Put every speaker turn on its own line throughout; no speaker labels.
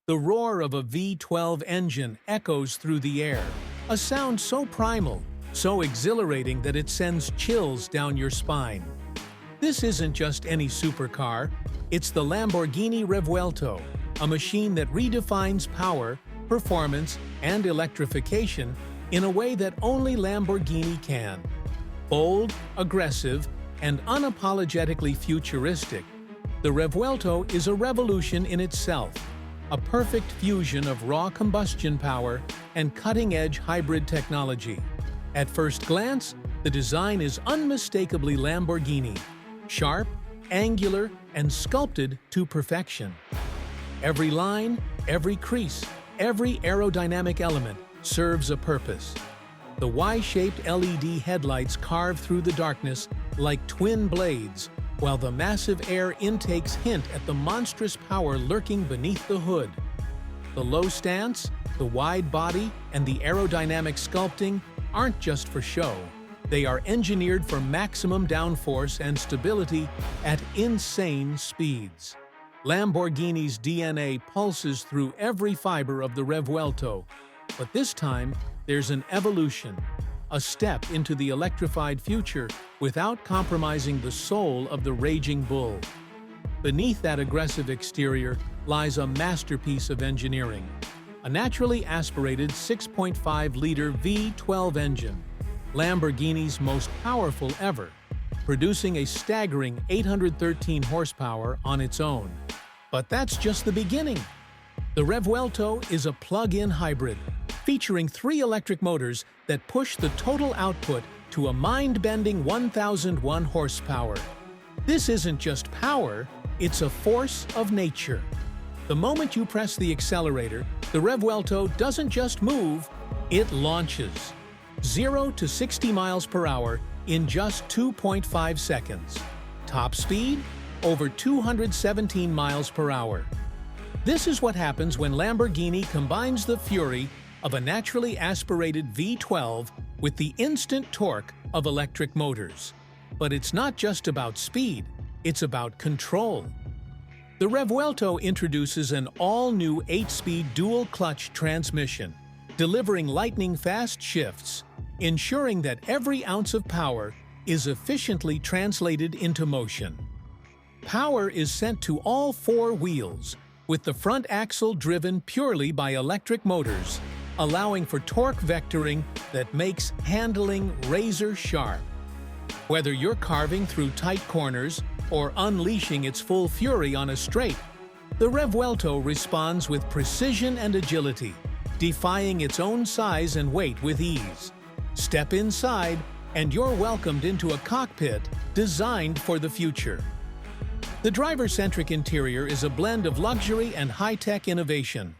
The roar of a V12 engine echoes through the air, a sound so primal, so exhilarating that it sends chills down your spine. This isn't just any supercar, it's the Lamborghini Revuelto, a machine that redefines power, performance, and electrification in a way that only Lamborghini can. Bold, aggressive, and unapologetically futuristic, the Revuelto is a revolution in itself, a perfect fusion of raw combustion power and cutting-edge hybrid technology. At first glance, the design is unmistakably Lamborghini, sharp, angular, and sculpted to perfection. Every line, every crease, every aerodynamic element serves a purpose. The Y-shaped LED headlights carve through the darkness like twin blades, while the massive air intakes hint at the monstrous power lurking beneath the hood. The low stance, the wide body, and the aerodynamic sculpting aren't just for show. They are engineered for maximum downforce and stability at insane speeds. Lamborghini's DNA pulses through every fiber of the Revuelto, but this time there's an evolution, a step into the electrified future without compromising the soul of the raging bull. Beneath that aggressive exterior lies a masterpiece of engineering, a naturally aspirated 6.5-liter V12 engine, Lamborghini's most powerful ever, producing a staggering 813 horsepower on its own. But that's just the beginning. The Revuelto is a plug-in hybrid, featuring 3 electric motors that push the total output to a mind-bending 1,001 horsepower. This isn't just power, it's a force of nature. The moment you press the accelerator, the Revuelto doesn't just move, it launches. 0 to 60 miles per hour in just 2.5 seconds. Top speed? Over 217 miles per hour. This is what happens when Lamborghini combines the fury of a naturally aspirated V12 with the instant torque of electric motors. But it's not just about speed, it's about control. The Revuelto introduces an all-new 8-speed dual-clutch transmission, delivering lightning-fast shifts, ensuring that every ounce of power is efficiently translated into motion. Power is sent to all 4 wheels, with the front axle driven purely by electric motors, allowing for torque vectoring that makes handling razor-sharp. Whether you're carving through tight corners or unleashing its full fury on a straight, the Revuelto responds with precision and agility, defying its own size and weight with ease. Step inside, and you're welcomed into a cockpit designed for the future. The driver-centric interior is a blend of luxury and high-tech innovation.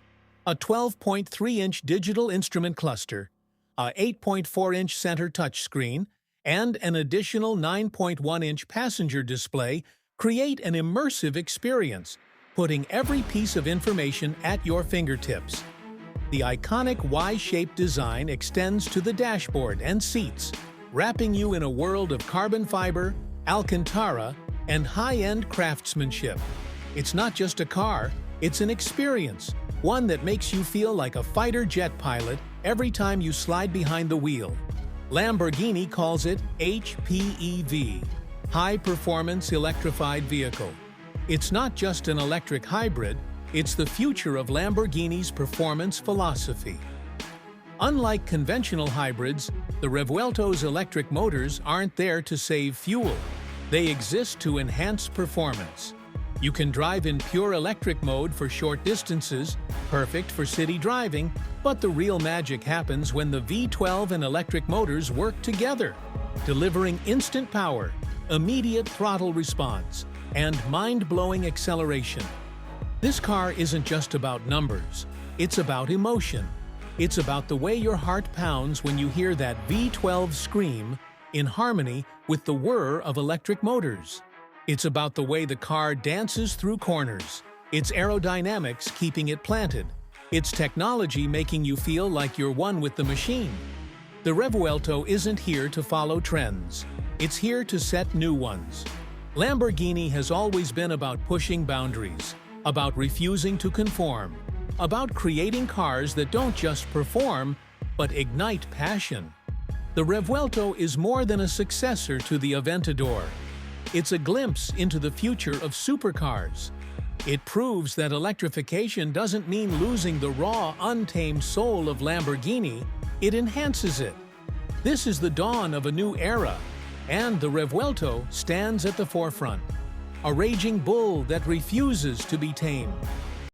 A 12.3-inch digital instrument cluster, a 8.4-inch center touchscreen, and an additional 9.1-inch passenger display create an immersive experience, putting every piece of information at your fingertips. The iconic Y-shaped design extends to the dashboard and seats, wrapping you in a world of carbon fiber, Alcantara, and high-end craftsmanship. It's not just a car, it's an experience, one that makes you feel like a fighter jet pilot every time you slide behind the wheel. Lamborghini calls it HPEV, High Performance Electrified Vehicle. It's not just an electric hybrid, it's the future of Lamborghini's performance philosophy. Unlike conventional hybrids, the Revuelto's electric motors aren't there to save fuel. They exist to enhance performance. You can drive in pure electric mode for short distances, perfect for city driving, but the real magic happens when the V12 and electric motors work together, delivering instant power, immediate throttle response, and mind-blowing acceleration. This car isn't just about numbers, it's about emotion. It's about the way your heart pounds when you hear that V12 scream in harmony with the whir of electric motors. It's about the way the car dances through corners, its aerodynamics keeping it planted, its technology making you feel like you're one with the machine. The Revuelto isn't here to follow trends, it's here to set new ones. Lamborghini has always been about pushing boundaries, about refusing to conform. about creating cars that don't just perform, but ignite passion. The Revuelto is more than a successor to the Aventador. It's a glimpse into the future of supercars. It proves that electrification doesn't mean losing the raw, untamed soul of Lamborghini, it enhances it. This is the dawn of a new era, and the Revuelto stands at the forefront. A raging bull that refuses to be tamed.